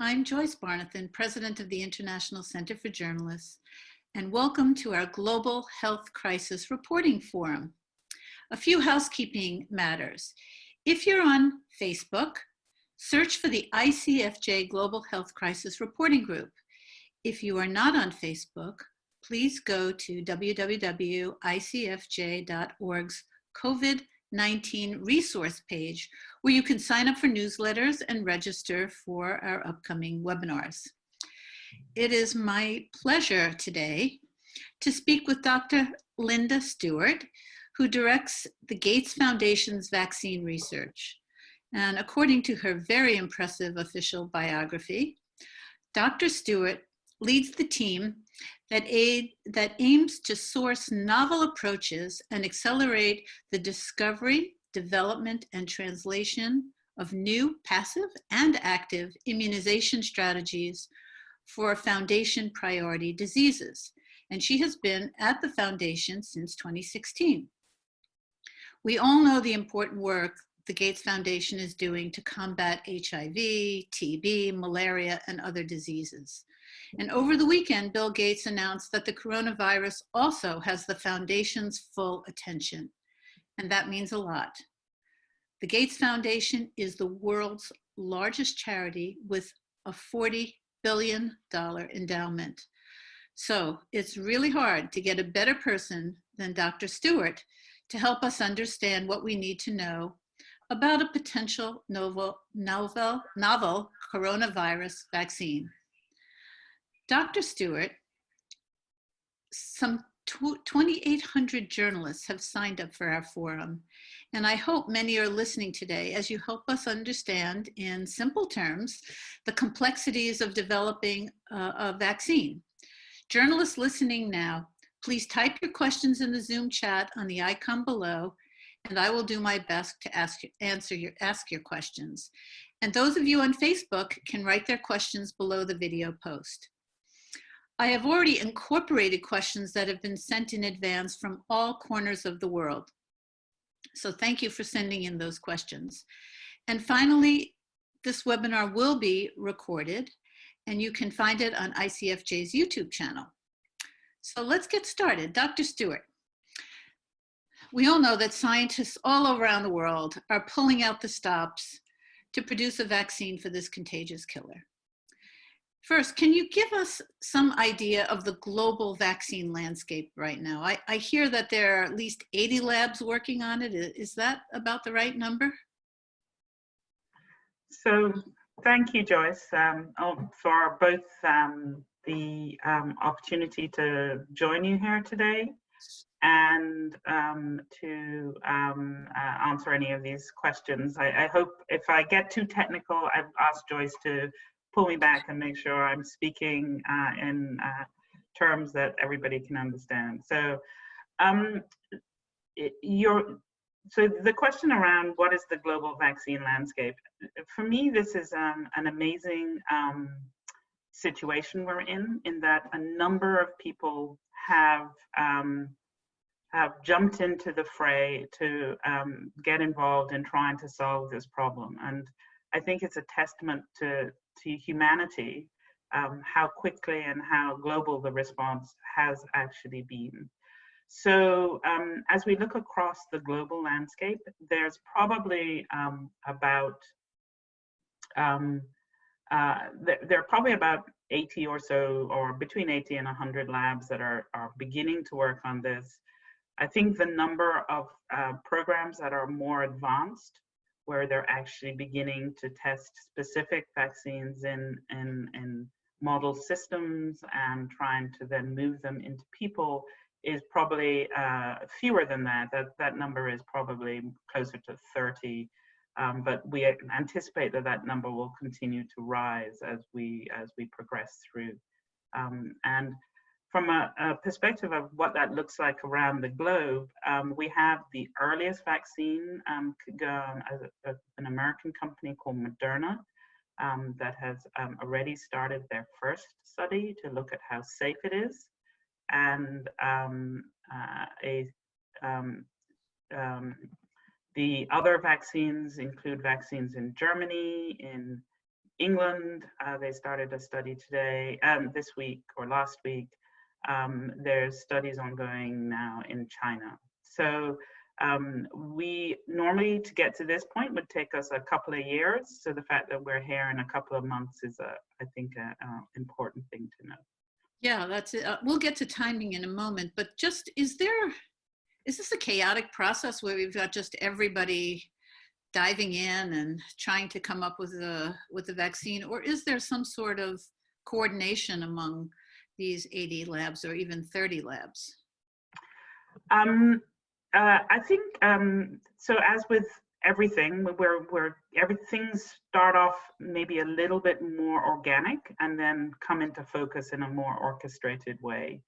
I'm Joyce Barnathan, President of the International Center for Journalists, and welcome to our Global Health Crisis Reporting Forum. A few housekeeping matters. If you're on Facebook, search for the ICFJ Global Health Crisis Reporting Group. If you are not on Facebook, please go to www.icfj.org's COVID-19 resource page, where you can sign up for newsletters and register for our upcoming webinars. It is my pleasure today to speak with Dr. Lynda Stuart, who directs the Gates Foundation's vaccine research. And according to her very impressive official biography, Dr. Stuart leads the team that aims to source novel approaches and accelerate the discovery, development, and translation of new passive and active immunization strategies for foundation priority diseases. And she has been at the foundation since 2016. We all know the important work the Gates Foundation is doing to combat HIV, TB, malaria, and other diseases. And over the weekend, Bill Gates announced that the coronavirus also has the Foundation's full attention. And that means a lot. The Gates Foundation is the world's largest charity with a $40 billion endowment. So it's really hard to get a better person than Dr. Stuart to help us understand what we need to know about a potential novel coronavirus vaccine. Dr. Stuart, some 2,800 journalists have signed up for our forum, and I hope many are listening today as you help us understand in simple terms the complexities of developing a vaccine. Journalists listening now, please type your questions in the Zoom chat on the icon below, and I will do my best to ask your questions. And those of you on Facebook can write their questions below the video post. I have already incorporated questions that have been sent in advance from all corners of the world. So thank you for sending in those questions. And finally, this webinar will be recorded, and you can find it on ICFJ's YouTube channel. So let's get started. Dr. Stuart. We all know that scientists all around the world are pulling out the stops to produce a vaccine for this contagious killer. First, can you give us some idea of the global vaccine landscape right now? I hear that there are at least 80 labs working on it. Is that about the right number? So thank you, Joyce, for both the opportunity to join you here today and to answer any of these questions. I hope if I get too technical, I've asked Joyce to pull me back and make sure I'm speaking in terms that everybody can understand. So, so the question around what is the global vaccine landscape? For me, this is an amazing situation we're in that a number of people have jumped into the fray to get involved in trying to solve this problem. And I think it's a testament to humanity, how quickly and how global the response has actually been. So as we look across the global landscape, there's probably there are probably about 80 or so, or between 80 and 100 labs that are beginning to work on this. I think the number of programs that are more advanced, where they're actually beginning to test specific vaccines in model systems and trying to then move them into people, is probably fewer than that. That number is probably closer to 30, but we anticipate that number will continue to rise as we progress through. And from a perspective of what that looks like around the globe, we have the earliest vaccine, an American company called Moderna, that has already started their first study to look at how safe it is. And the other vaccines include vaccines in Germany, in England. They started a study today, this week or last week. There's studies ongoing now in China. So we normally, to get to this point, would take us a couple of years. So the fact that we're here in a couple of months is, I think, an important thing to know. Yeah, that's it. We'll get to timing in a moment, but just, is this a chaotic process where we've got just everybody diving in and trying to come up with a vaccine, or is there some sort of coordination among these 80 labs or even 30 labs? I think so. As with everything, things start off maybe a little bit more organic and then come into focus in a more orchestrated way.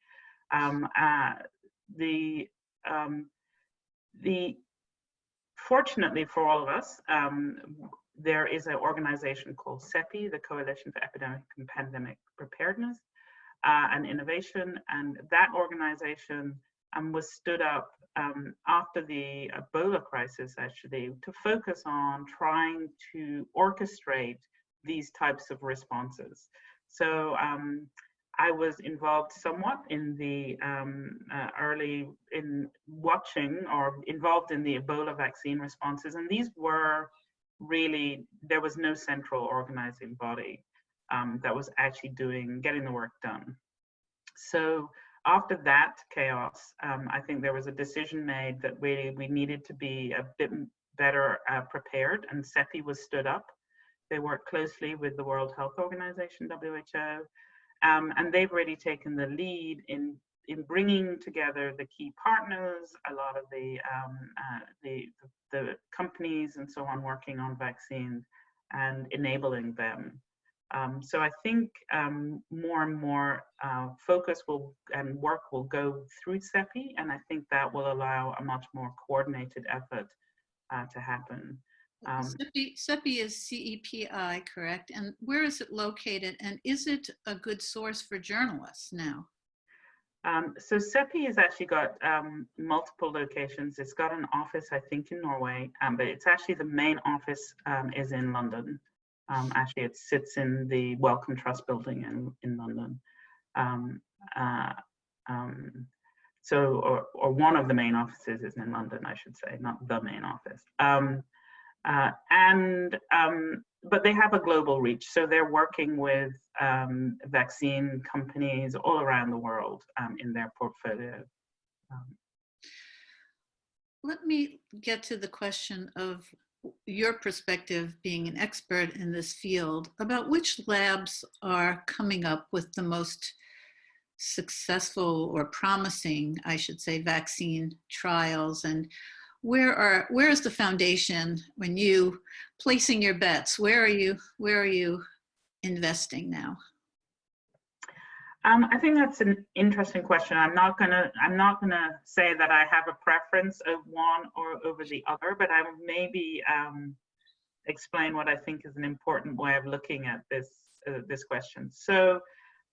Fortunately for all of us, there is an organization called CEPI, the Coalition for Epidemic and Pandemic Preparedness and Innovation, and that organization was stood up after the Ebola crisis, actually, to focus on trying to orchestrate these types of responses. So I was involved somewhat in the involved in the Ebola vaccine responses, and these were really, there was no central organizing body that was actually getting the work done. So after that chaos, I think there was a decision made that we needed to be a bit better prepared, and CEPI was stood up. They worked closely with the World Health Organization, WHO, and they've really taken the lead in bringing together the key partners, a lot of the companies and so on working on vaccines and enabling them. So I think more and more focus and work will go through CEPI, and I think that will allow a much more coordinated effort to happen. CEPI is CEPI, correct? And where is it located? And is it a good source for journalists now? So CEPI has actually got multiple locations. It's got an office, I think, in Norway, but it's actually the main office is in London. Actually, it sits in the Wellcome Trust building in London. Or one of the main offices is in London, I should say, not the main office. But they have a global reach, so they're working with vaccine companies all around the world in their portfolio. Let me get to the question of your perspective, being an expert in this field, about which labs are coming up with the most successful or promising, I should say, vaccine trials, and where is the foundation when you placing your bets? Where are you investing now? I think that's an interesting question. I'm not gonna say that I have a preference of one or over the other, but I will maybe explain what I think is an important way of looking at this question. So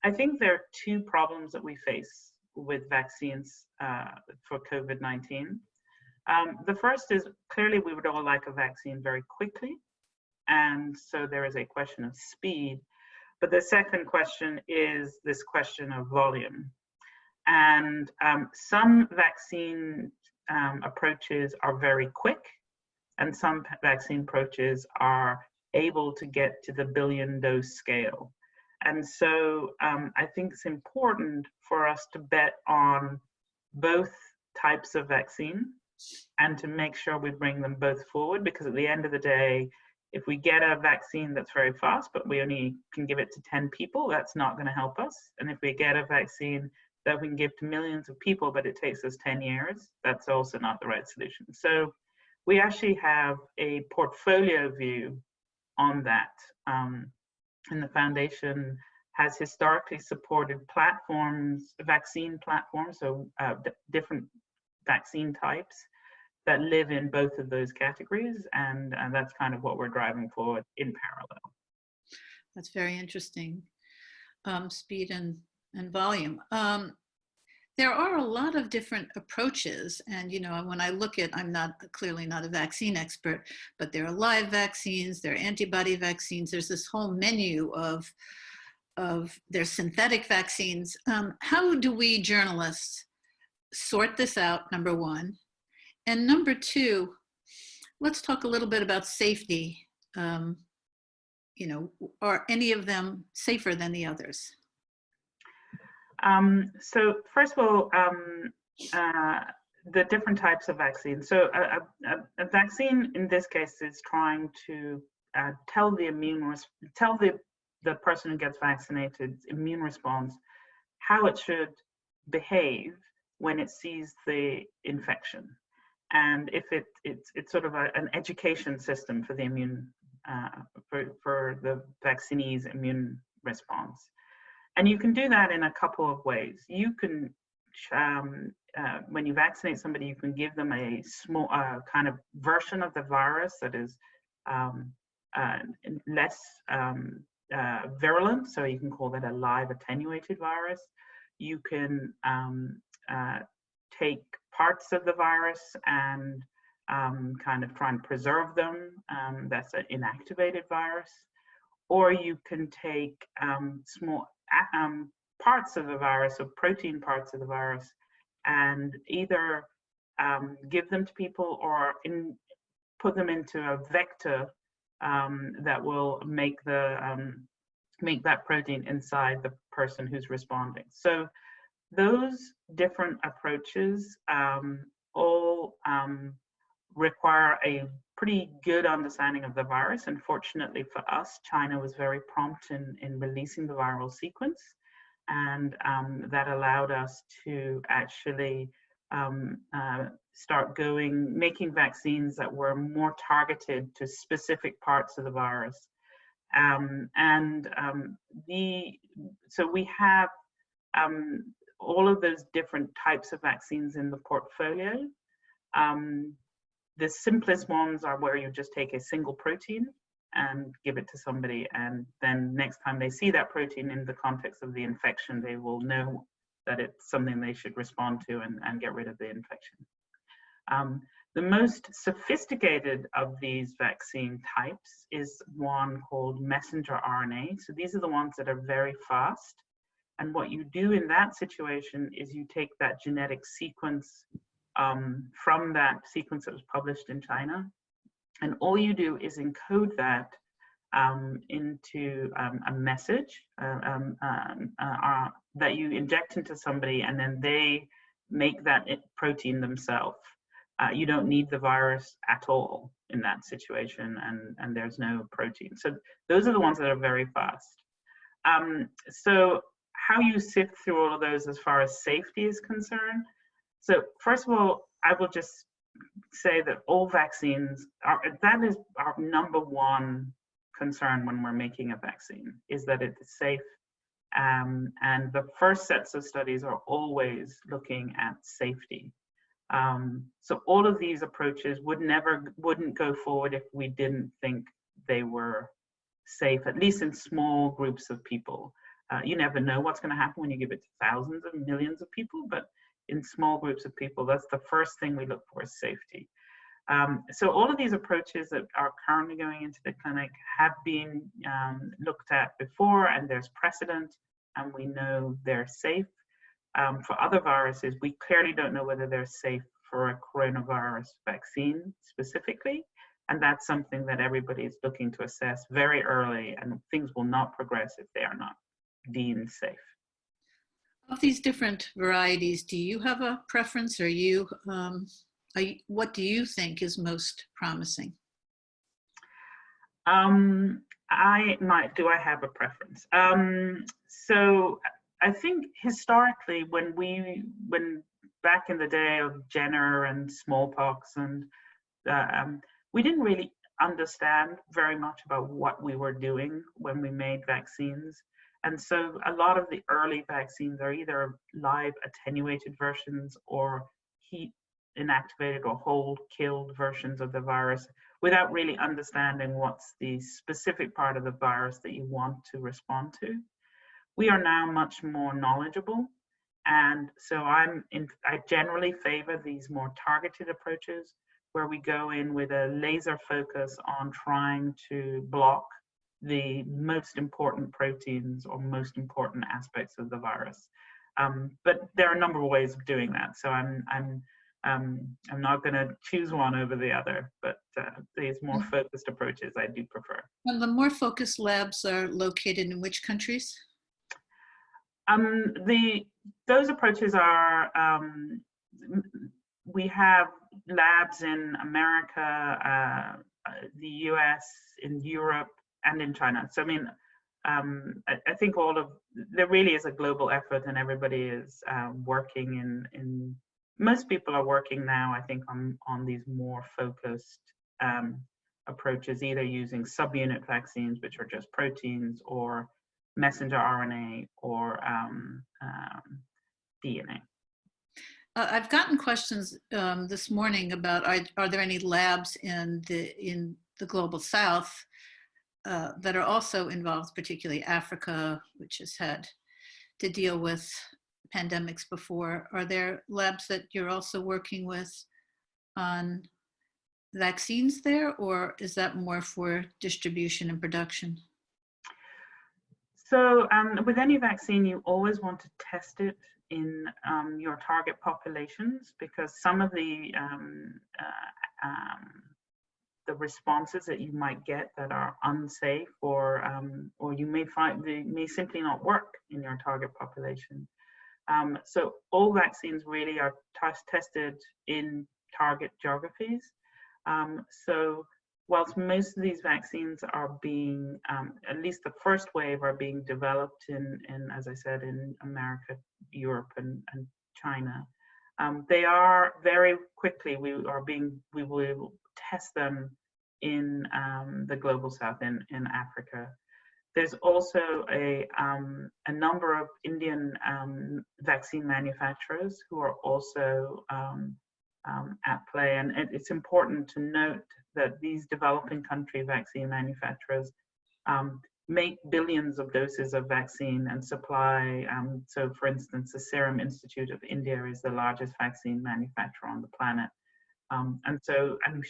I think there are two problems that we face with vaccines for COVID-19. The first is, clearly we would all like a vaccine very quickly, and so there is a question of speed. But the second question is this question of volume. And some vaccine approaches are very quick, and some vaccine approaches are able to get to the billion dose scale. And so I think it's important for us to bet on both types of vaccine and to make sure we bring them both forward, because at the end of the day, if we get a vaccine that's very fast, but we only can give it to 10 people, that's not going to help us. And if we get a vaccine that we can give to millions of people, but it takes us 10 years, that's also not the right solution. So we actually have a portfolio view on that. And the foundation has historically supported platforms, vaccine platforms, so different vaccine types that live in both of those categories, and that's kind of what we're driving forward in parallel. That's very interesting. Speed and volume. there are a lot of different approaches. And, when I look at, I'm clearly not a vaccine expert, but there are live vaccines, there are antibody vaccines. There's this whole menu of their synthetic vaccines. How do we journalists sort this out, number one? And number two, let's talk a little bit about safety. Are any of them safer than the others? So first of all, the different types of vaccines. So a vaccine in this case is trying to tell the person who gets vaccinated immune response how it should behave when it sees the infection, and if it's sort of an education system for the immune for the vaccinee's immune response. And you can do that in a couple of ways. You can, when you vaccinate somebody, you can give them a small kind of version of the virus that is less virulent, so you can call that a live attenuated virus. You can take parts of the virus and kind of try and preserve them. That's an inactivated virus. Or you can take small parts of the virus, or protein parts of the virus, and either give them to people or put them into a vector that will make that protein inside the person who's responding. So those different approaches all require a pretty good understanding of the virus. And fortunately for us, China was very prompt in releasing the viral sequence. And that allowed us to actually start making vaccines that were more targeted to specific parts of the virus. So we have all of those different types of vaccines in the portfolio. The simplest ones are where you just take a single protein and give it to somebody, and then next time they see that protein in the context of the infection, they will know that it's something they should respond to and get rid of the infection. The most sophisticated of these vaccine types is one called messenger RNA. So these are the ones that are very fast. And what you do in that situation is you take that genetic sequence from that sequence that was published in China, and all you do is encode that into a message that you inject into somebody, and then they make that protein themselves. You don't need the virus at all in that situation, and there's no protein. So those are the ones that are very fast. So how you sift through all of those as far as safety is concerned. So first of all, I will just say that all vaccines that is our number one concern when we're making a vaccine, is that it is safe. And the first sets of studies are always looking at safety. So all of these approaches wouldn't go forward if we didn't think they were safe, at least in small groups of people. You never know what's going to happen when you give it to thousands of millions of people, but in small groups of people, that's the first thing we look for, is safety. So all of these approaches that are currently going into the clinic have been looked at before, and there's precedent, and we know they're safe. For other viruses, we clearly don't know whether they're safe for a coronavirus vaccine specifically, and that's something that everybody is looking to assess very early, and things will not progress if they are not deemed safe. Of these different varieties, do you have a preference? Or what do you think is most promising? Do I have a preference? So I think historically, when back in the day of Jenner and smallpox, and we didn't really understand very much about what we were doing when we made vaccines. And so a lot of the early vaccines are either live attenuated versions or heat inactivated or whole killed versions of the virus, without really understanding what's the specific part of the virus that you want to respond to. We are now much more knowledgeable, And so I generally favor these more targeted approaches where we go in with a laser focus on trying to block the most important proteins or most important aspects of the virus. But there are a number of ways of doing that. So I'm not going to choose one over the other, but these more focused approaches I do prefer. And the more focused labs are located in which countries? Those approaches are, we have labs in America, the US, in Europe, and in China. So I mean, I think there really is a global effort, and everybody is working in most people are working now, I think, on these more focused approaches, either using subunit vaccines, which are just proteins, or messenger RNA, or DNA. I've gotten questions this morning about are there any labs in the global South that are also involved, particularly Africa, which has had to deal with pandemics before. Are there labs that you're also working with on vaccines there, or is that more for distribution and production? So with any vaccine, you always want to test it in your target populations, because some of the responses that you might get that are unsafe, or you may find they may simply not work in your target population. So all vaccines really are tested in target geographies. So whilst most of these vaccines are being, at least the first wave, are being developed in as I said, in America, Europe, and China, they are very quickly, we will test them in the global South, in Africa. There's also a number of Indian vaccine manufacturers who are also at play. And it's important to note that these developing country vaccine manufacturers make billions of doses of vaccine and supply. So for instance, the Serum Institute of India is the largest vaccine manufacturer on the planet. And so I'm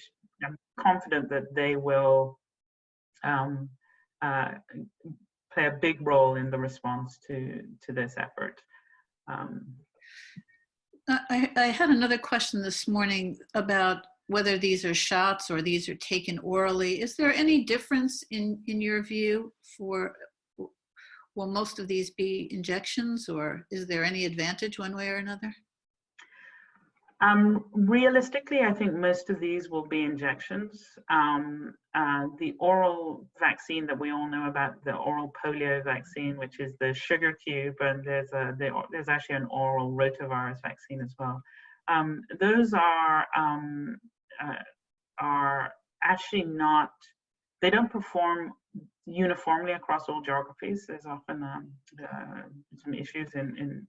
confident that they will play a big role in the response to this effort. I had another question this morning about whether these are shots or these are taken orally. Is there any difference in your view for, will most of these be injections, or is there any advantage one way or another? Realistically, I think most of these will be injections. The oral vaccine that we all know about, the oral polio vaccine, which is the sugar cube, and there's actually an oral rotavirus vaccine as well. Those are actually not, they don't perform uniformly across all geographies. There's often some issues in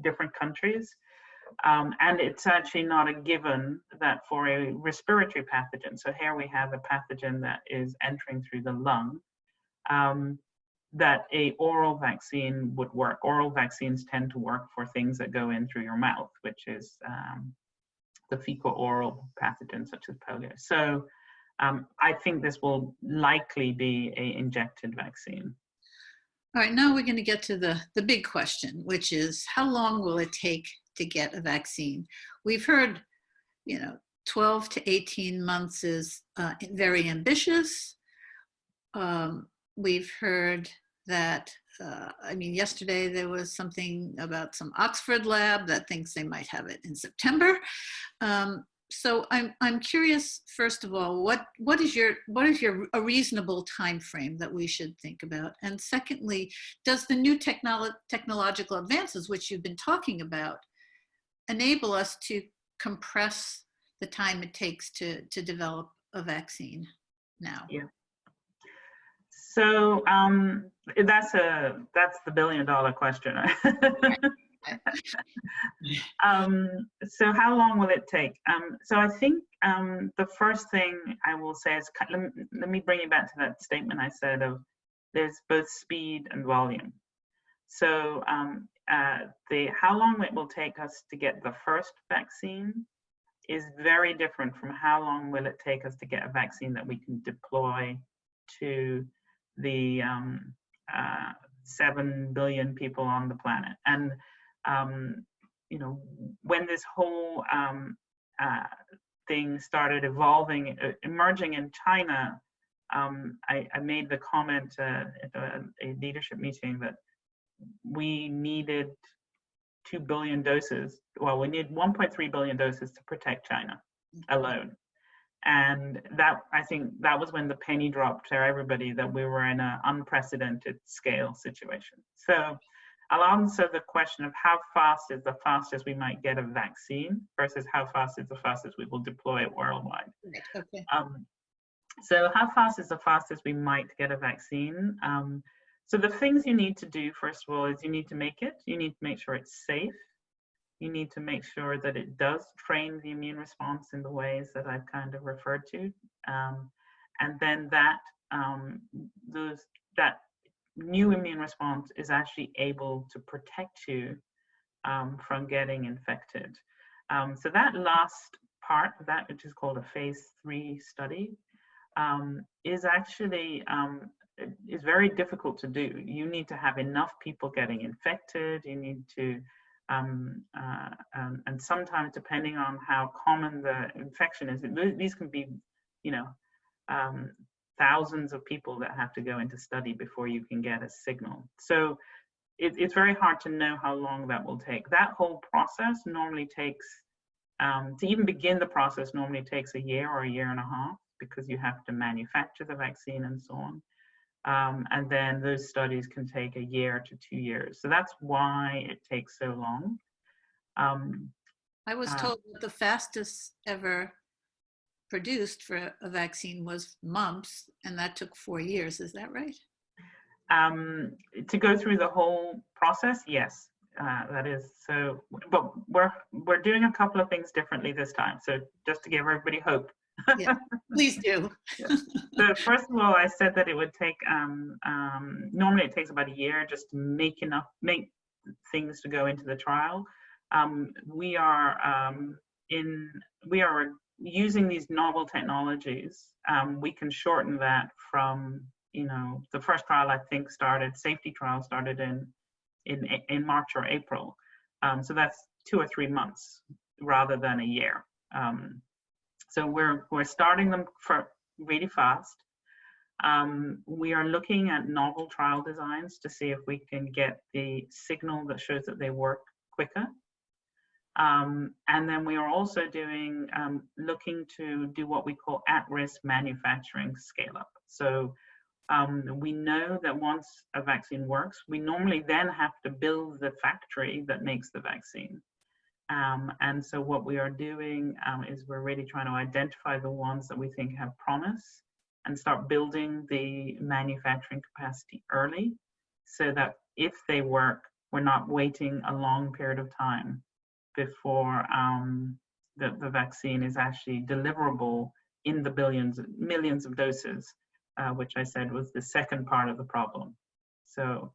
different countries. And it's actually not a given that for a respiratory pathogen, so here we have a pathogen that is entering through the lung, that a oral vaccine would work. Oral vaccines tend to work for things that go in through your mouth, which is the fecal-oral pathogens such as polio. So I think this will likely be an injected vaccine. All right, now we're going to get to the big question, which is how long will it take to get a vaccine? We've heard, 12 to 18 months is very ambitious. We've heard that, yesterday there was something about some Oxford lab that thinks they might have it in September. So I'm curious, first of all, what is a reasonable time frame that we should think about? And secondly, does the new technological advances, which you've been talking about, enable us to compress the time it takes to develop a vaccine now? Yeah. So that's the billion-dollar question. So how long will it take? So I think the first thing I will say is, let me bring you back to that statement I said of there's both speed and volume. So how long it will take us to get the first vaccine is very different from how long will it take us to get a vaccine that we can deploy to the 7 billion people on the planet. And you know, when this whole thing started emerging in China, I made the comment at a leadership meeting that we needed 2 billion doses. Well, we need 1.3 billion doses to protect China alone. And that, I think that was when the penny dropped for everybody, that we were in an unprecedented scale situation. So I'll answer the question of how fast is the fastest we might get a vaccine versus how fast is the fastest we will deploy it worldwide. Right. Okay. So how fast is the fastest we might get a vaccine? So the things you need to do, first of all, is you need to make it. You need to make sure it's safe. You need to make sure that it does train the immune response in the ways that I've kind of referred to. And then that new immune response is actually able to protect you from getting infected. So that last part of that, which is called a phase 3 study, is actually is very difficult to do. You need to have enough people getting infected. You need to, and sometimes depending on how common the infection is, these can be, you know, thousands of people that have to go into study before you can get a signal. So it's very hard to know how long that will take. That whole process normally takes, to even begin the process normally takes a year or a year and a half, because you have to manufacture the vaccine and so on. And then those studies can take a year to 2 years. So that's why it takes so long. I was told that the fastest ever produced for a vaccine was mumps, and that took 4 years. Is that right? To go through the whole process, yes, that is. So, but we're doing a couple of things differently this time. So just to give everybody hope. Yeah, please do. Yeah. So first of all, I said that it would take, normally it takes about a year just to make things to go into the trial. We are using these novel technologies. We can shorten that from, you know, the first trial I think safety trial started in March or April. So that's 2 or 3 months rather than a year. So we're starting them for really fast. We are looking at novel trial designs to see if we can get the signal that shows that they work quicker. And then we are also looking to do what we call at-risk manufacturing scale-up. So we know that once a vaccine works, we normally then have to build the factory that makes the vaccine. And so what we are doing is we're really trying to identify the ones that we think have promise and start building the manufacturing capacity early, so that if they work, we're not waiting a long period of time before the vaccine is actually deliverable in the millions of doses, which I said was the second part of the problem. So,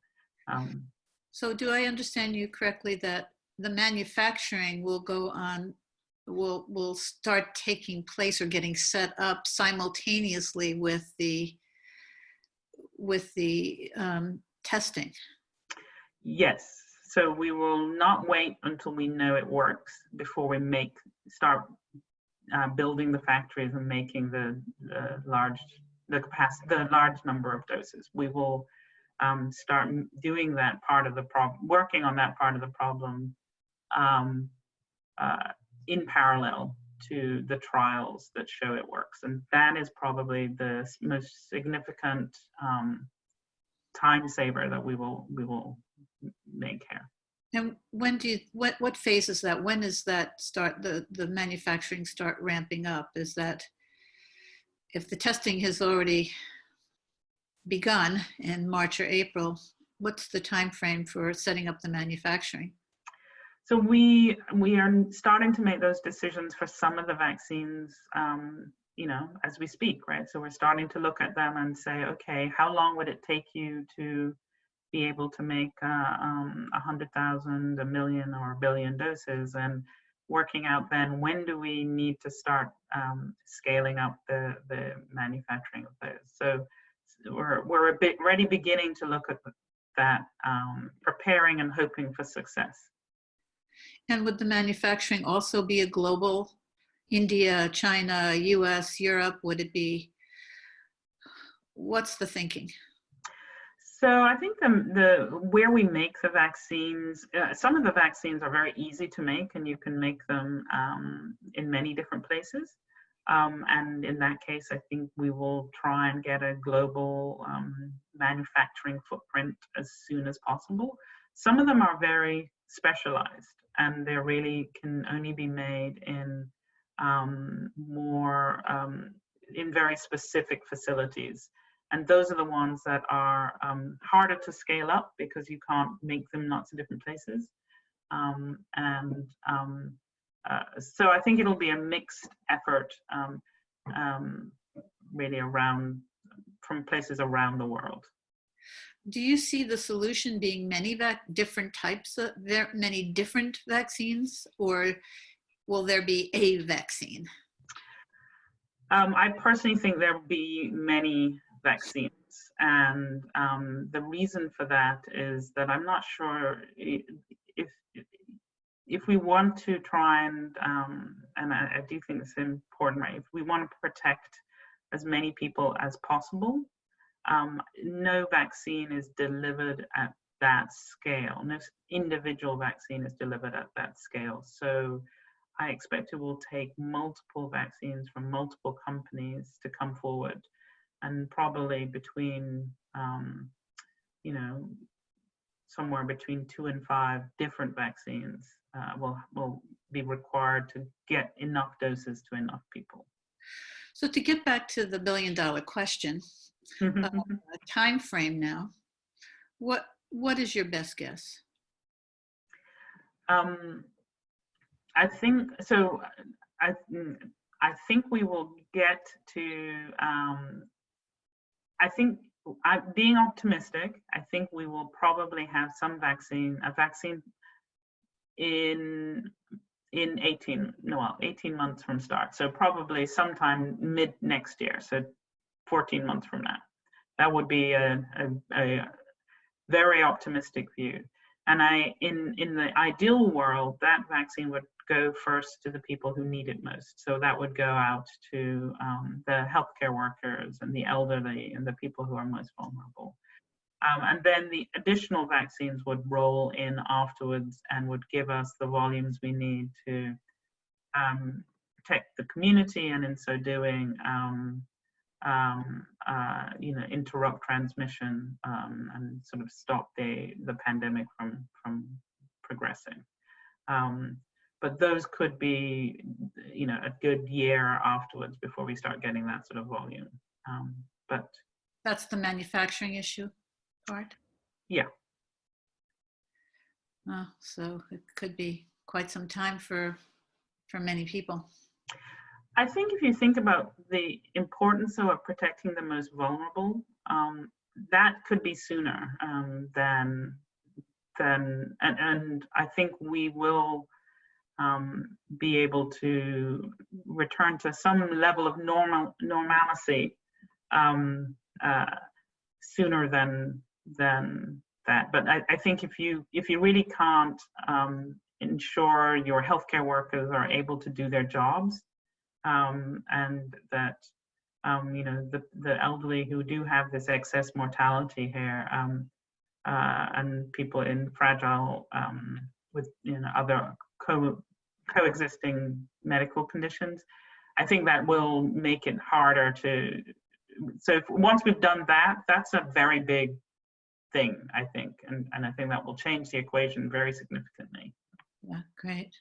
so do I understand you correctly that the manufacturing will go on, will start taking place or getting set up simultaneously with the testing? Yes. So we will not wait until we know it works before we start building the factories and making the large number of doses. We will start doing that part of the problem, working on that part of the problem in parallel to the trials that show it works. And that is probably the most significant time saver that we will make here. And when what phase is that? When is that the manufacturing start ramping up? Is that if the testing has already begun in March or April, what's the time frame for setting up the manufacturing? So we are starting to make those decisions for some of the vaccines, you know, as we speak, right? So we're starting to look at them and say, okay, how long would it take you to be able to make 100,000, a million, or a billion doses, and working out then when do we need to start scaling up the manufacturing of those. So we're a bit already beginning to look at that, preparing and hoping for success. And would the manufacturing also be a global, India, China, US, Europe? Would it be, what's the thinking? So I think where we make the vaccines, some of the vaccines are very easy to make, and you can make them in many different places. And in that case, I think we will try and get a global manufacturing footprint as soon as possible. Some of them are very specialized, and they really can only be made in in very specific facilities. And those are the ones that are harder to scale up because you can't make them in lots of different places. So I think it'll be a mixed effort really from places around the world. Do you see the solution being many different types of, many different vaccines, or will there be a vaccine? I personally think there will be many vaccines, and the reason for that is that I'm not sure if we want to try and I do think it's important, right? If we want to protect as many people as possible, no vaccine is delivered at that scale. No individual vaccine is delivered at that scale. So I expect it will take multiple vaccines from multiple companies to come forward, and probably between, somewhere between 2 and 5 different vaccines will be required to get enough doses to enough people. So to get back to the billion-dollar question, time frame now, what is your best guess? I think so. I think we will get to. I think being optimistic, I think we will probably have a vaccine in 18 months from start. So probably sometime mid next year. So 14 months from now. That would be a very optimistic view. And in the ideal world, that vaccine would go first to the people who need it most. So that would go out to the healthcare workers and the elderly and the people who are most vulnerable. And then the additional vaccines would roll in afterwards and would give us the volumes we need to protect the community, and in so doing, interrupt transmission and sort of stop the pandemic from progressing. But those could be, a good year afterwards before we start getting that sort of volume. But that's the manufacturing issue part? Yeah. So it could be quite some time for many people. I think if you think about the importance of protecting the most vulnerable, that could be sooner than and I think we will be able to return to some level of normalcy sooner than that. But I think if you really can't ensure your healthcare workers are able to do their jobs, and that the elderly who do have this excess mortality here, and people in fragile with other coexisting medical conditions, I think that will make it harder to. So once we've done that, that's a very big thing, I think, and I think that will change the equation very significantly. Yeah, great.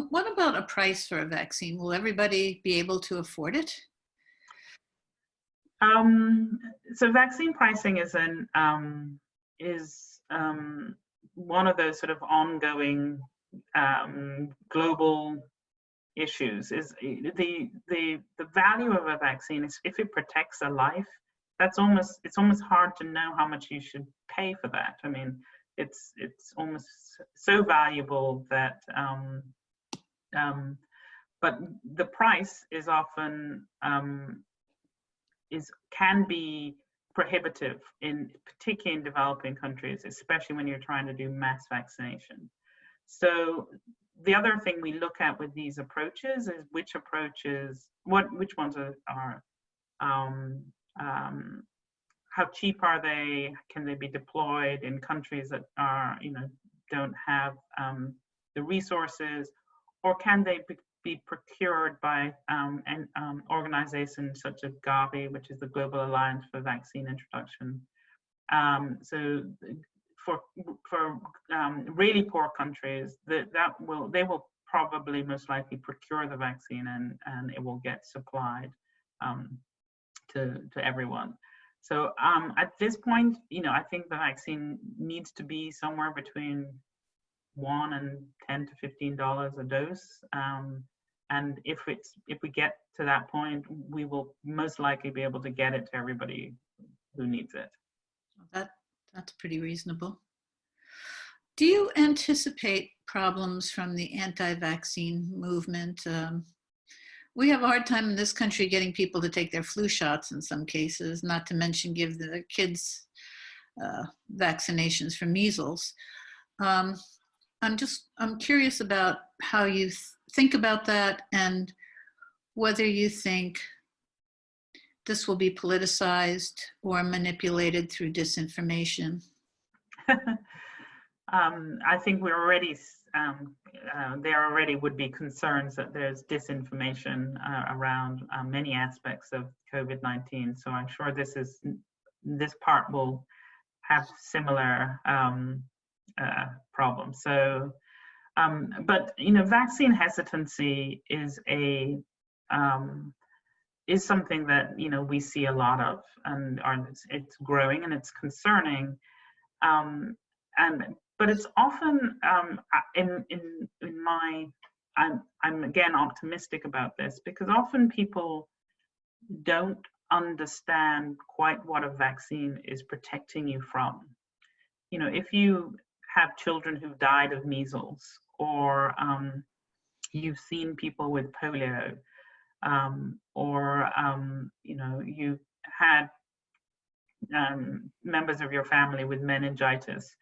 What about a price for a vaccine? Will everybody be able to afford it? So vaccine pricing is one of those sort of ongoing global issues. Is the value of a vaccine is if it protects a life, it's almost hard to know how much you should pay for that. I mean, it's almost so valuable that but the price is often can be prohibitive, particularly in developing countries, especially when you're trying to do mass vaccination. So the other thing we look at with these approaches is which ones are how cheap are they? Can they be deployed in countries that are, don't have the resources, or can they be procured by organizations such as Gavi, which is the Global Alliance for Vaccine Introduction. So for really poor countries, they will probably most likely procure the vaccine, and it will get supplied to everyone. So at this point, I think the vaccine needs to be somewhere between $1 and $10 to $15 a dose. And if we get to that point, we will most likely be able to get it to everybody who needs it. That's pretty reasonable. Do you anticipate problems from the anti-vaccine movement? We have a hard time in this country getting people to take their flu shots in some cases, not to mention give the kids vaccinations for measles. I'm curious about how you think about that, and whether you think this will be politicized or manipulated through disinformation. I think we're already, there already would be concerns that there's disinformation around many aspects of COVID-19. So I'm sure this part will have similar problems. So, but vaccine hesitancy is something that we see a lot of, and it's growing and it's concerning. But it's often I'm again optimistic about this, because often people don't understand quite what a vaccine is protecting you from. If you have children who've died of measles, or you've seen people with polio, or you've had members of your family with meningitis,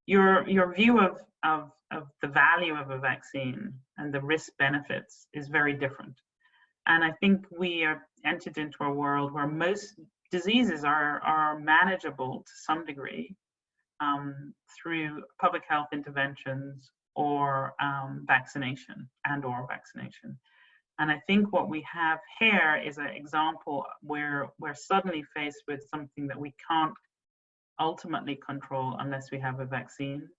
your view of the value of a vaccine and the risk benefits is very different. And I think we are entered into a world where most diseases are manageable to some degree through public health interventions or vaccination. And I think what we have here is an example where we're suddenly faced with something that we can't ultimately control unless we have a vaccine.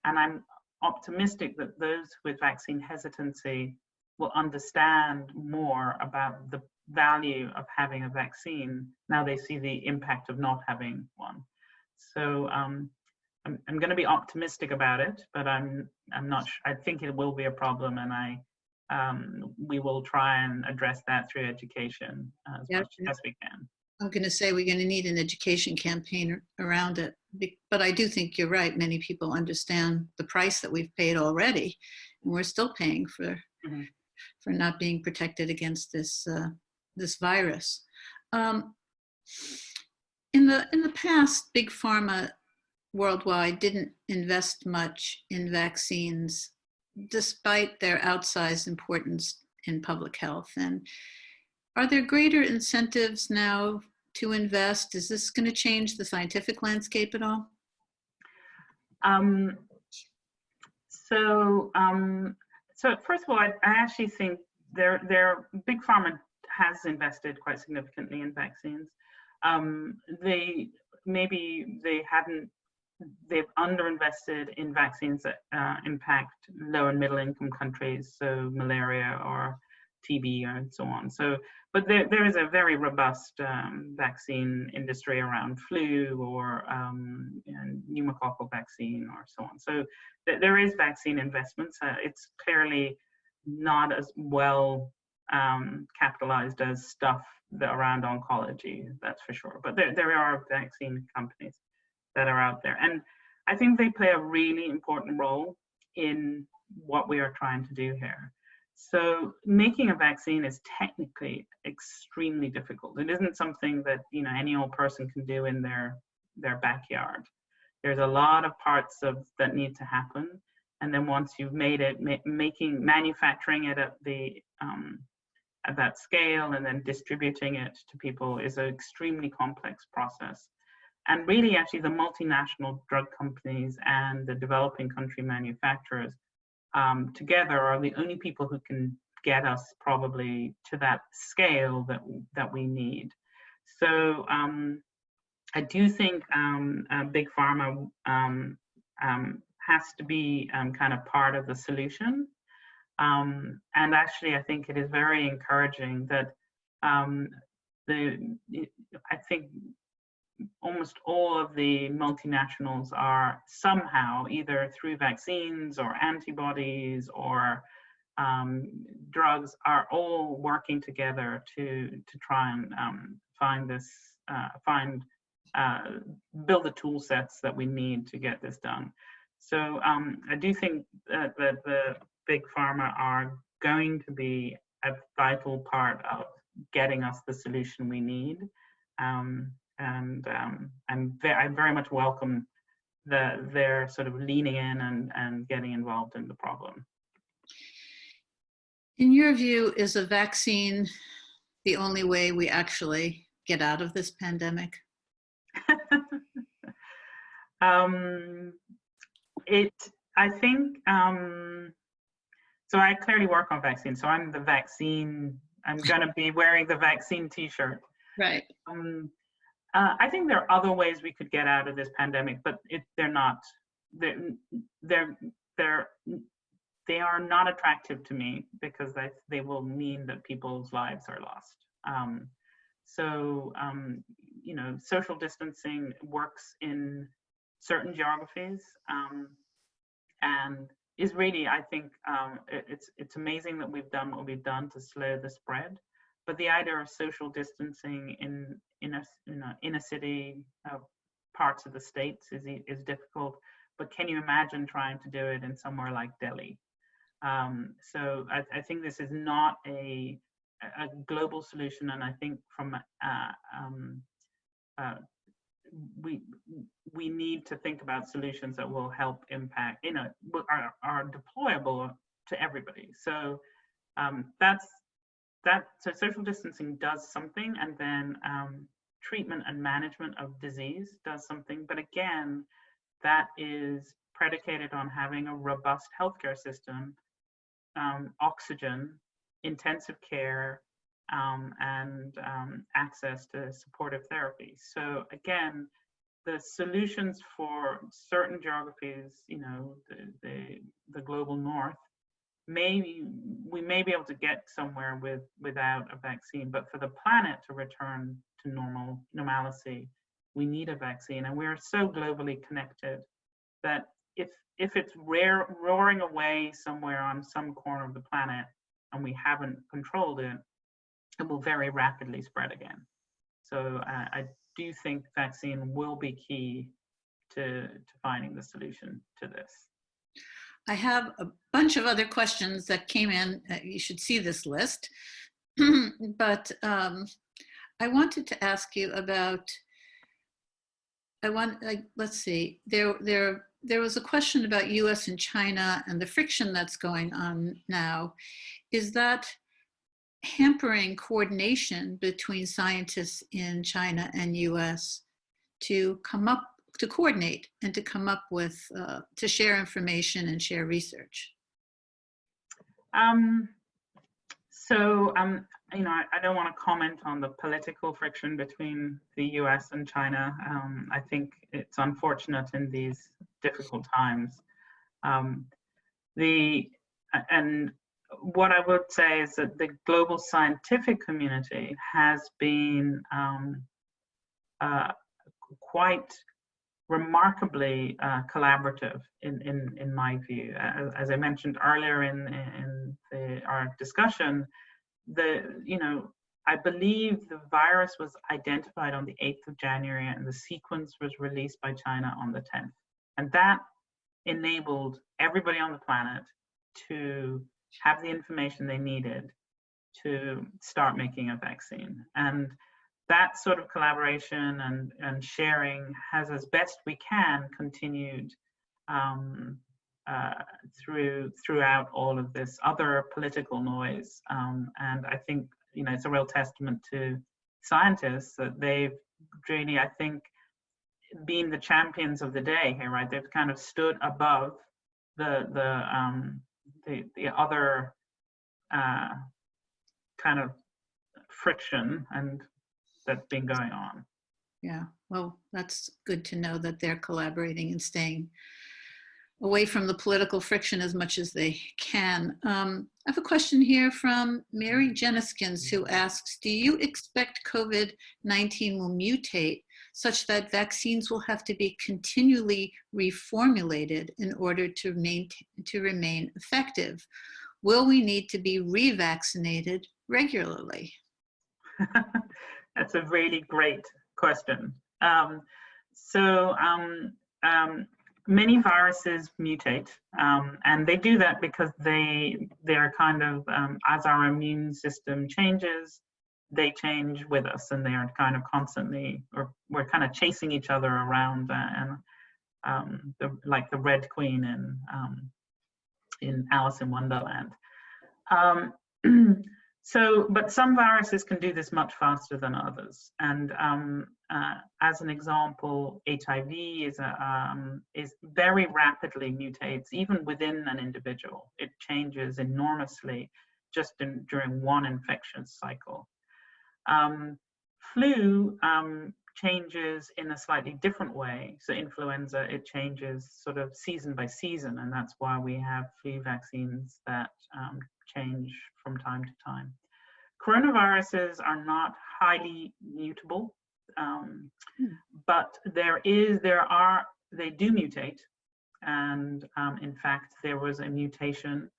And I'm optimistic that those with vaccine hesitancy will understand more about the value of having a vaccine. Now they see the impact of not having one. So I'm going to be optimistic about it, but I'm not. I think it will be a problem, and we will try and address that through education as much as we can. I'm going to say we're going to need an education campaign around it, but I do think you're right. Many people understand the price that we've paid already, and we're still paying for not being protected against this virus. In the past, big pharma worldwide didn't invest much in vaccines, despite their outsized importance in public health. And are there greater incentives now to invest? Is this going to change the scientific landscape at all? So first of all, I actually think big pharma has invested quite significantly in vaccines. They've underinvested in vaccines that impact low and middle income countries, so malaria or TB and so on. But there is a very robust vaccine industry around flu or pneumococcal vaccine or so on. So there is vaccine investments. It's clearly not as well capitalized as stuff around oncology, that's for sure. But there are vaccine companies that are out there. And I think they play a really important role in what we are trying to do here. So making a vaccine is technically extremely difficult. It isn't something that, you know, any old person can do in their backyard. There's a lot of parts that need to happen. And then once you've made it, manufacturing it at that scale and then distributing it to people is an extremely complex process. And really, actually, the multinational drug companies and the developing country manufacturers together are the only people who can get us probably to that scale that we need. So I do think big pharma has to be kind of part of the solution. And actually, I think it is very encouraging that I think almost all of the multinationals are somehow, either through vaccines or antibodies or drugs, are all working together to try and build the tool sets that we need to get this done. So I do think that the big pharma are going to be a vital part of getting us the solution we need. And I very much welcome their sort of leaning in and getting involved in the problem. In your view, is a vaccine the only way we actually get out of this pandemic? I think, so I clearly work on vaccines, so I'm going to be wearing the vaccine t-shirt. Right. I think there are other ways we could get out of this pandemic, but they are not attractive to me because they will mean that people's lives are lost. You know, social distancing works in certain geographies, and is really, I think, it's amazing that we've done what we've done to slow the spread. But the idea of social distancing in a city parts of the States is difficult. But can you imagine trying to do it in somewhere like Delhi? So I think this is not a global solution, and I think from we need to think about solutions that will help impact, you know, are deployable to everybody. So so social distancing does something, and then treatment and management of disease does something. But again, that is predicated on having a robust healthcare system, oxygen, intensive care, and access to supportive therapy. So again, the solutions for certain geographies, you know, the global north, we may be able to get somewhere without a vaccine, but for the planet to return to normalcy, we need a vaccine. And we're so globally connected that if it's roaring away somewhere on some corner of the planet and we haven't controlled it, it will very rapidly spread again. So I do think vaccine will be key to finding the solution to this. I have a bunch of other questions that came in. You should see this list. But I wanted to ask you about, let's see, there was a question about US and China and the friction that's going on now. Is that hampering coordination between scientists in China and US to coordinate and to come up with, to share information and share research? You know, I don't want to comment on the political friction between the US and China. I think it's unfortunate in these difficult times. And what I would say is that the global scientific community has been quite remarkably collaborative in my view. As I mentioned earlier in our discussion, I believe the virus was identified on the 8th of January and the sequence was released by China on the 10th. And that enabled everybody on the planet to have the information they needed to start making a vaccine. And that sort of collaboration and sharing has, as best we can, continued throughout all of this other political noise. And I think, you know, it's a real testament to scientists that they've really, I think, been the champions of the day here, right? They've kind of stood above the other kind of friction and that's been going on. Yeah, well, that's good to know that they're collaborating and staying away from the political friction as much as they can. I have a question here from Mary Jeniskins, who asks, do you expect COVID-19 will mutate such that vaccines will have to be continually reformulated in order to remain effective? Will we need to be revaccinated regularly? That's a really great question. Many viruses mutate, and they do that because they're kind of, as our immune system changes, they change with us, and they are kind of constantly, or we're kind of chasing each other around, like the Red Queen in Alice in Wonderland. But some viruses can do this much faster than others. And as an example, HIV is very rapidly mutates, even within an individual. It changes enormously just during one infection cycle. Flu changes in a slightly different way. So influenza, it changes sort of season by season, and that's why we have flu vaccines that change from time to time. Coronaviruses are not highly mutable, but they do mutate. And in fact, there was a mutation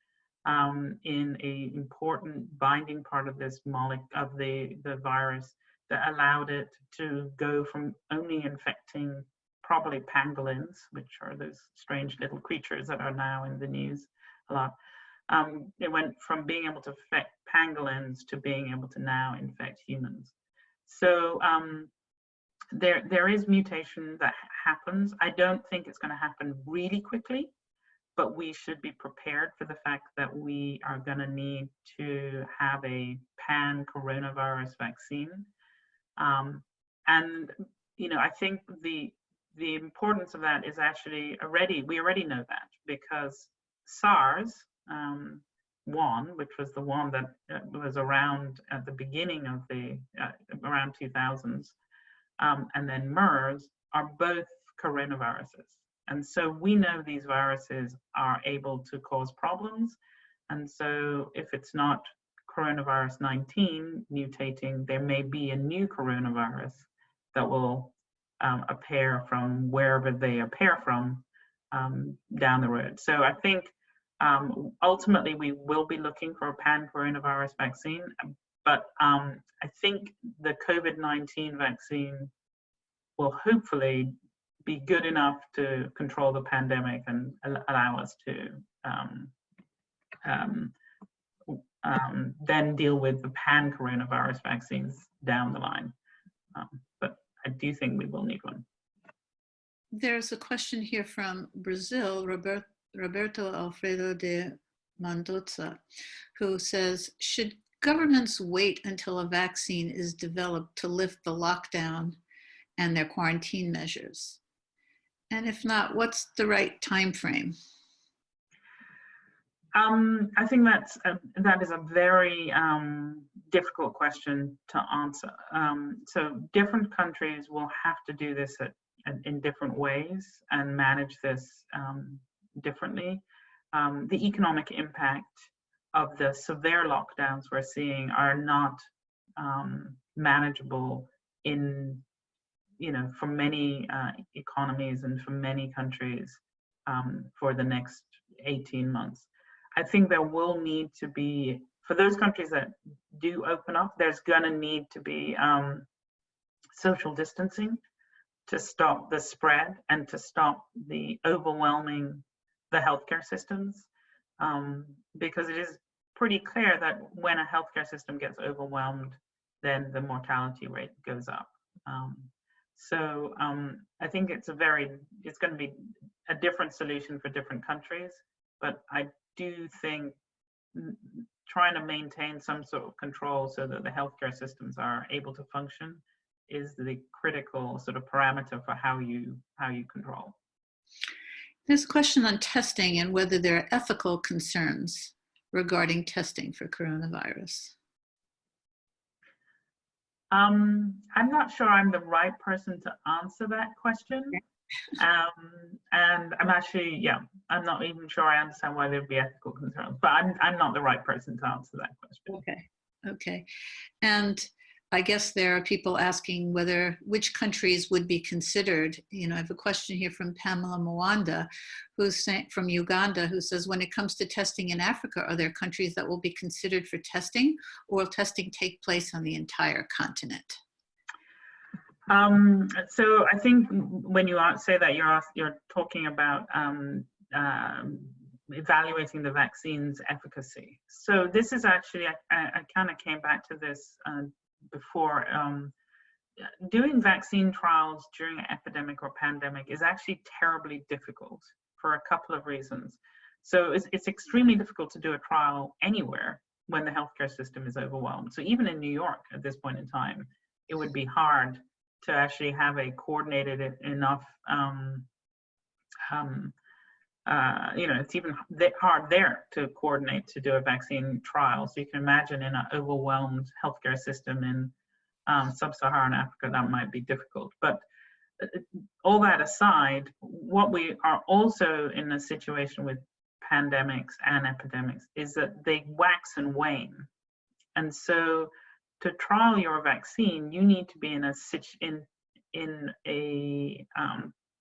in an important binding part of this molecule of the virus that allowed it to go from only infecting probably pangolins, which are those strange little creatures that are now in the news a lot. It went from being able to infect pangolins to being able to now infect humans. So there is mutation that happens. I don't think it's going to happen really quickly, but we should be prepared for the fact that we are going to need to have a pan-coronavirus vaccine. And you know, I think the importance of that is actually we already know that, because SARS 1, which was the one that was around at the beginning of the around 2000s, and then MERS are both coronaviruses. And so we know these viruses are able to cause problems. And so if it's not coronavirus 19 mutating, there may be a new coronavirus that will appear from wherever they appear from down the road. So I think ultimately we will be looking for a pan-coronavirus vaccine, but I think the COVID-19 vaccine will hopefully be good enough to control the pandemic and allow us to then deal with the pan-coronavirus vaccines down the line. But I do think we will need one. There's a question here from Brazil, Roberto Alfredo de Mendoza, who says, should governments wait until a vaccine is developed to lift the lockdown and their quarantine measures? And if not, what's the right time frame? I think that is a very difficult question to answer. So different countries will have to do this in different ways and manage this differently. The economic impact of the severe lockdowns we're seeing are not manageable for many economies and for many countries for the next 18 months. I think there will need to be for those countries that do open up, there's going to need to be social distancing to stop the spread and to stop the overwhelming the healthcare systems, because it is pretty clear that when a healthcare system gets overwhelmed, then the mortality rate goes up. I think it's going to be a different solution for different countries, but I do think trying to maintain some sort of control so that the healthcare systems are able to function is the critical sort of parameter for how you control. There's a question on testing and whether there are ethical concerns regarding testing for coronavirus. I'm not sure I'm the right person to answer that question. And I'm actually, I'm not even sure I understand why there'd be ethical concerns, but I'm not the right person to answer that question. Okay. And I guess there are people asking which countries would be considered. I have a question here from Pamela Mwanda, who's from Uganda, who says, when it comes to testing in Africa, are there countries that will be considered for testing, or will testing take place on the entire continent? So I think when you say that, you're talking about evaluating the vaccine's efficacy. So this is actually, I kind of came back to this before. Doing vaccine trials during an epidemic or pandemic is actually terribly difficult for a couple of reasons. So it's extremely difficult to do a trial anywhere when the healthcare system is overwhelmed. So even in New York at this point in time, it would be hard to actually have a coordinated enough, it's even hard there to coordinate to do a vaccine trial. So you can imagine in an overwhelmed healthcare system in sub-Saharan Africa, that might be difficult. But all that aside, what we are also in a situation with pandemics and epidemics is that they wax and wane. And so to trial your vaccine, you need to be in a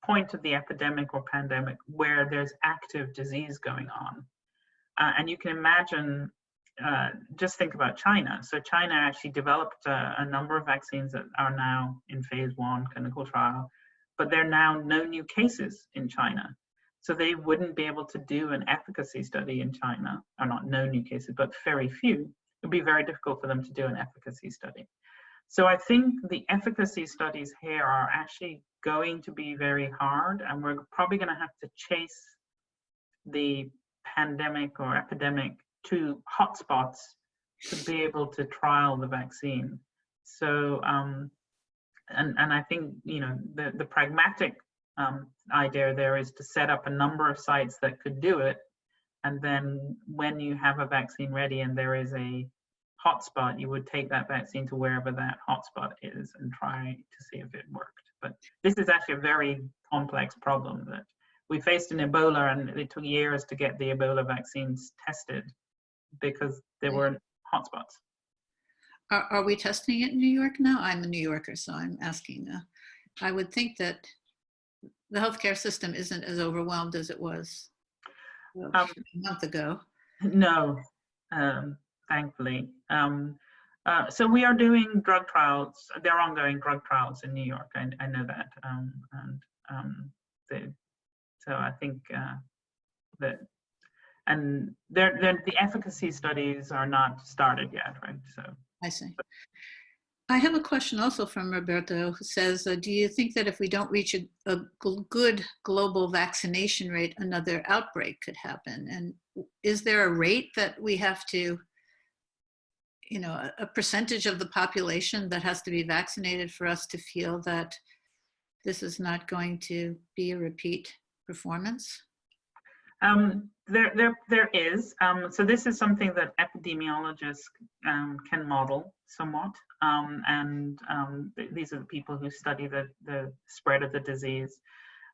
point of the epidemic or pandemic where there's active disease going on. And you can imagine, just think about China. So China actually developed a number of vaccines that are now in phase 1 clinical trial, but there are now no new cases in China. So they wouldn't be able to do an efficacy study in China, or not no new cases, but very few. It would be very difficult for them to do an efficacy study. So I think the efficacy studies here are actually going to be very hard, and we're probably going to have to chase the pandemic or epidemic to hotspots to be able to trial the vaccine. So, and I think, the pragmatic idea there is to set up a number of sites that could do it. And then when you have a vaccine ready and there is a hotspot, you would take that vaccine to wherever that hotspot is and try to see if it worked. But this is actually a very complex problem that we faced in Ebola, and it took years to get the Ebola vaccines tested because there were hotspots. Are we testing it in New York now? I'm a New Yorker, so I'm asking. I would think that the healthcare system isn't as overwhelmed as it was a month ago. No, thankfully. So we are doing drug trials. There are ongoing drug trials in New York. I know that. So I think that, and the efficacy studies are not started yet, right? So I see. I have a question also from Roberto, who says, do you think that if we don't reach a good global vaccination rate, another outbreak could happen? And is there a rate that we have to, a percentage of the population that has to be vaccinated for us to feel that this is not going to be a repeat performance? There is. So this is something that epidemiologists can model somewhat. These are the people who study the spread of the disease.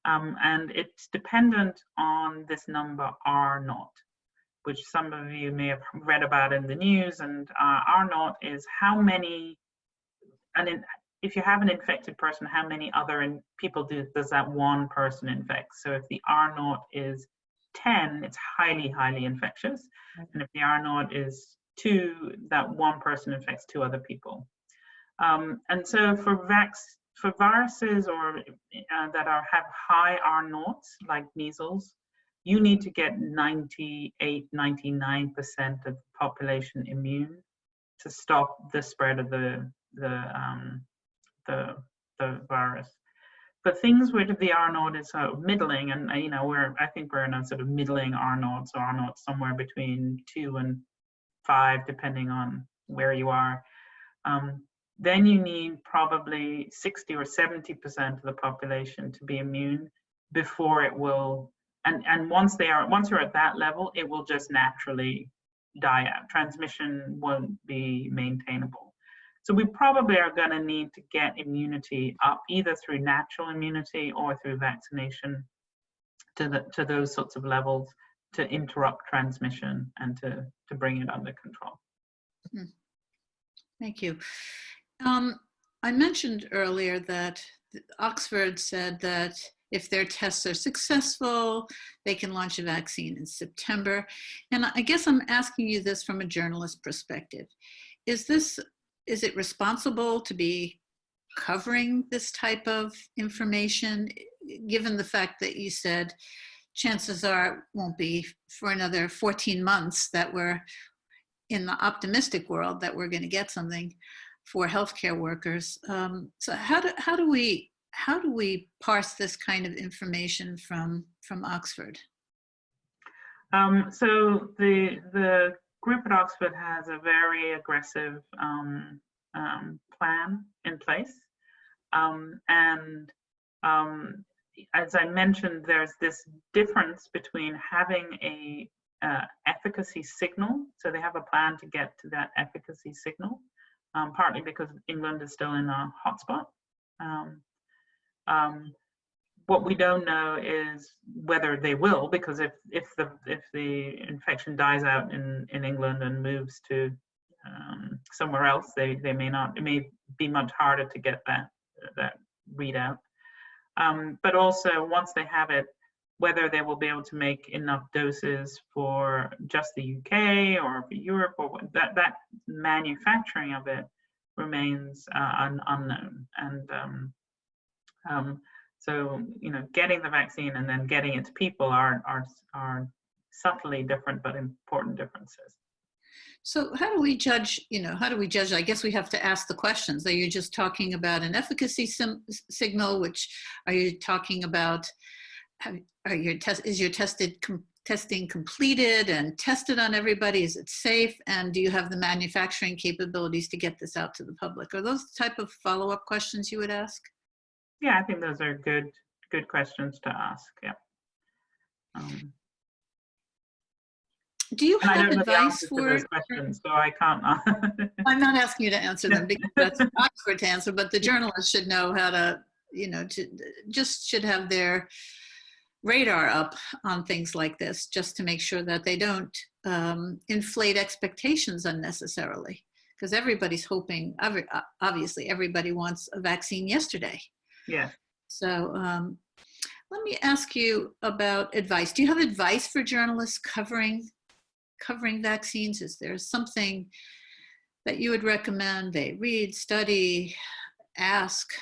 And it's dependent on this number R0, which some of you may have read about in the news. And R0 is how many, if you have an infected person, how many other people does that one person infect? So if the R0 is 10, it's highly, highly infectious. And if the R0 is that one person infects 2 other people. And so for viruses or that have high R0s, like measles, you need to get 98, 99% of the population immune to stop the spread of the virus. But things where the R0 is sort of middling, and I think we're in a sort of middling R0, so R0 somewhere between 2 and 5, depending on where you are. Then you need probably 60 or 70% of the population to be immune before it will. And once you're at that level, it will just naturally die out. Transmission won't be maintainable. So we probably are going to need to get immunity up either through natural immunity or through vaccination to those sorts of levels to interrupt transmission and to bring it under control. Thank you. I mentioned earlier that Oxford said that if their tests are successful, they can launch a vaccine in September. And I guess I'm asking you this from a journalist perspective. Is it responsible to be covering this type of information, given the fact that you said chances are it won't be for another 14 months that we're in the optimistic world that we're going to get something for healthcare workers? So how do we parse this kind of information from Oxford? So the group at Oxford has a very aggressive plan in place, and as I mentioned, there's this difference between having a efficacy signal. So they have a plan to get to that efficacy signal, partly because England is still in a hotspot. What we don't know is whether they will, because if the infection dies out in England and moves to somewhere else, they may not. It may be much harder to get that readout. But also, once they have it, whether they will be able to make enough doses for just the UK or for Europe, or that manufacturing of it remains unknown. And so, getting the vaccine and then getting it to people are subtly different but important differences. So how do we judge, I guess we have to ask the questions. Are you just talking about an efficacy signal? Which are you talking about? Is your testing completed and tested on everybody? Is it safe? And do you have the manufacturing capabilities to get this out to the public? Are those the type of follow-up questions you would ask? Yeah, I think those are good questions to ask. Yeah. Do you have advice for those questions, so I can't. I'm not asking you to answer them because that's Oxford to answer, but the journalists should know how to, should have their radar up on things like this, just to make sure that they don't inflate expectations unnecessarily, because everybody's hoping. Obviously, everybody wants a vaccine yesterday. Yeah. So let me ask you about advice. Do you have advice for journalists covering vaccines? Is there something that you would recommend they read, study, ask?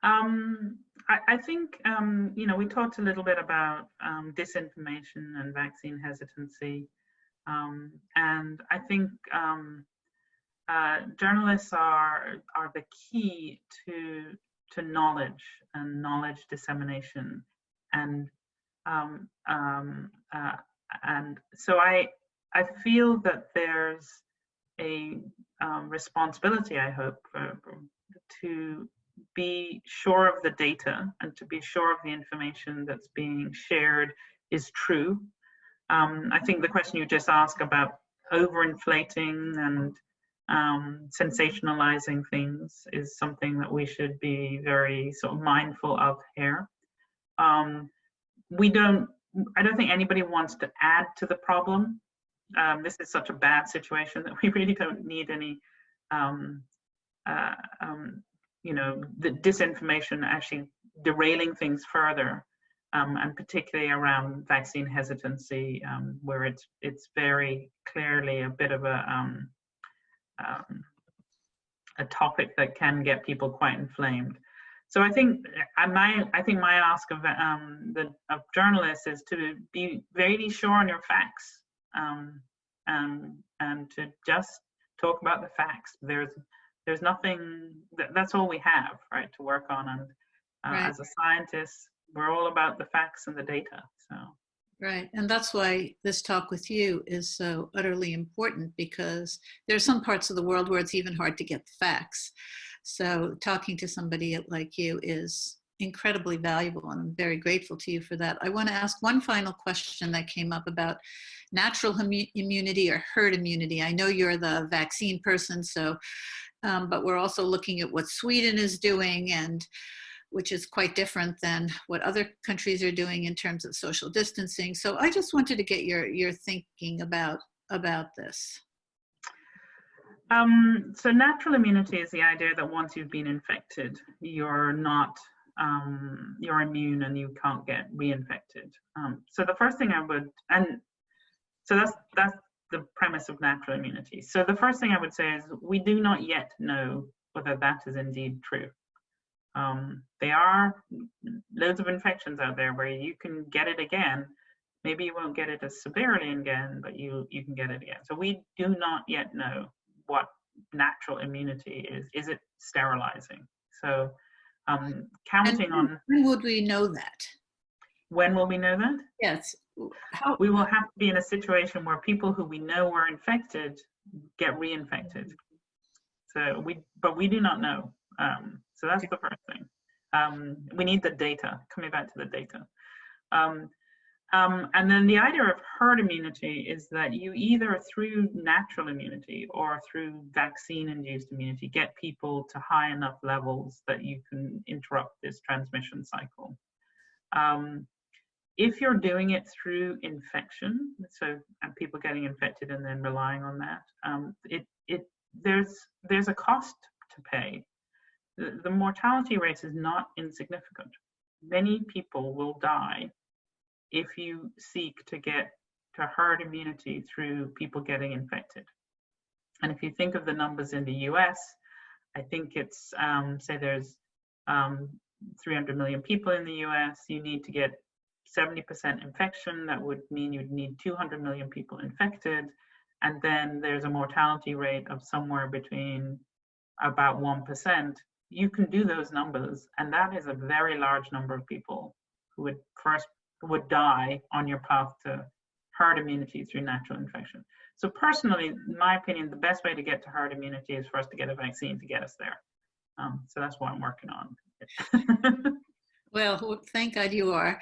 I think, we talked a little bit about disinformation and vaccine hesitancy. And I think journalists are the key to knowledge and knowledge dissemination. And so I feel that there's a responsibility, I hope, to be sure of the data and to be sure of the information that's being shared is true. I think the question you just asked about overinflating and sensationalizing things is something that we should be very sort of mindful of here. I don't think anybody wants to add to the problem. This is such a bad situation that we really don't need any, the disinformation actually derailing things further. and particularly around vaccine hesitancy, where it's very clearly a bit of a topic that can get people quite inflamed. So I think my ask of journalists is to be very sure on your facts, and to just talk about the facts. There's nothing. That's all we have, right, to work on. And Right. as a scientist, we're all about the facts and the data. So. Right. And that's why this talk with you is so utterly important, because there are some parts of the world where it's even hard to get the facts. So talking to somebody like you is incredibly valuable, and I'm very grateful to you for that. I want to ask one final question that came up about natural immunity or herd immunity. I know you're the vaccine person, so but we're also looking at what Sweden is doing, and which is quite different than what other countries are doing in terms of social distancing. So I just wanted to get your thinking about this. So natural immunity is the idea that once you've been infected, you're not, you're immune and you can't get reinfected. So the first thing so that's the premise of natural immunity. So the first thing I would say is we do not yet know whether that is indeed true. There are loads of infections out there where you can get it again. Maybe you won't get it as severely again, but you can get it again. So we do not yet know what natural immunity is. Is it sterilizing? So counting on... When would we know that? When will we know that? Yes. We will have to be in a situation where people who we know were infected get reinfected. So but we do not know. So that's the first thing. We need the data, coming back to the data. And then the idea of herd immunity is that you either through natural immunity or through vaccine-induced immunity get people to high enough levels that you can interrupt this transmission cycle. If you're doing it through infection, so people getting infected and then relying on that, there's a cost to pay. The mortality rate is not insignificant. Many people will die if you seek to get to herd immunity through people getting infected. And if you think of the numbers in the US, I think it's, say there's 300 million people in the US, you need to get 70% infection. That would mean you'd need 200 million people infected. And then there's a mortality rate of somewhere between about 1%. You can do those numbers, and that is a very large number of people who would die on your path to herd immunity through natural infection. So personally, in my opinion, the best way to get to herd immunity is for us to get a vaccine to get us there. So that's what I'm working on. Well, thank God you are.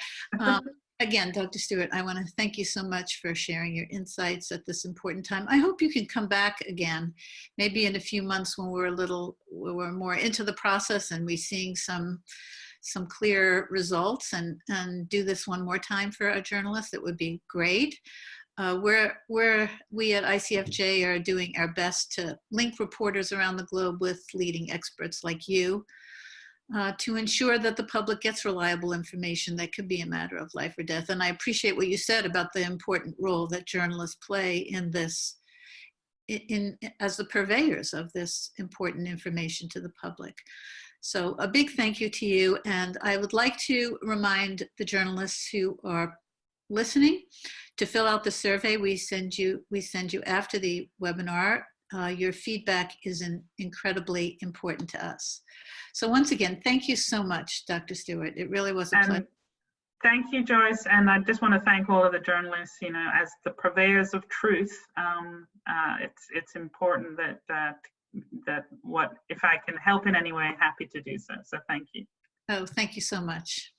Again, Dr. Stuart, I want to thank you so much for sharing your insights at this important time. I hope you can come back again, maybe in a few months when we're more into the process and we're seeing some clear results, and do this one more time for a journalist. It would be great. We at ICFJ are doing our best to link reporters around the globe with leading experts like you, to ensure that the public gets reliable information that could be a matter of life or death. And I appreciate what you said about the important role that journalists play in this, as the purveyors of this important information to the public. So a big thank you to you. And I would like to remind the journalists who are listening to fill out the survey we send you after the webinar. Your feedback is incredibly important to us. So once again, thank you so much, Dr. Stuart. It really was a pleasure. Thank you, Joyce. And I just want to thank all of the journalists, as the purveyors of truth. It's important that if I can help in any way, happy to do so. So thank you. Oh, thank you so much.